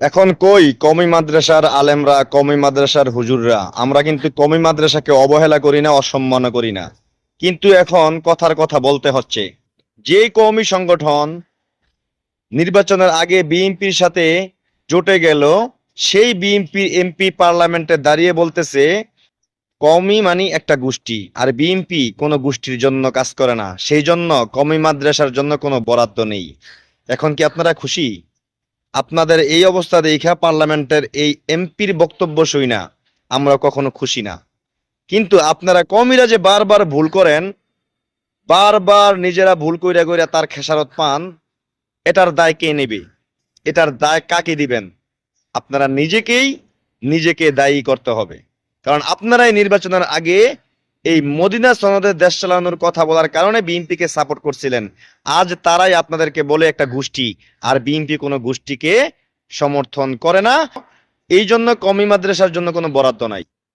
এখন কই কওমি মাদ্রাসার আলেমরা, কওমি মাদ্রাসার হুজুররা? আমরা কিন্তু কওমি মাদ্রাসাকে অবহেলা করি না, অসম্মান করি না, কিন্তু এখন কথার কথা বলতে হচ্ছে। যে কওমি সংগঠন নির্বাচনের আগে বিএনপির সাথে জোটে গেল, সেই বিএনপি এমপি পার্লামেন্টে দাঁড়িয়ে বলতেছে কওমি মানে একটা গোষ্ঠী, আর বিএনপি কোনো গোষ্ঠীর জন্য কাজ করে না, সেই জন্য কওমি মাদ্রাসার জন্য কোনো বরাদ্দ নেই। এখন কি আপনারা খুশি? আপনাদের এই অবস্থা দেখা পার্লামেন্টের এই এমপির বক্তব্য শুই না আমরা কখনো খুশি না। কিন্তু আপনারা কওমিরা যে বারবার ভুল করেন, বারবার নিজেরা ভুল কইরা কইরা তার খেসারত পান, এটার দায় কে নেবে? এটার দায় কাকে দিবেন? আপনারা নিজেকে দায়ী করতে হবে। কারণ আপনারাই নির্বাচনের আগে এই মদিনা সনদে দেশ চালানোর কথা বলার কারণে বিএনপিকে সাপোর্ট করছিলেন। আজ তারাই আপনাদেরকে বলে একটা গোষ্ঠী, আর বিএনপি কোনো গোষ্ঠীকে সমর্থন করে না। এই জন্য কওমি মাদ্রাসার জন্য কোনো বরাদ্দ নাই।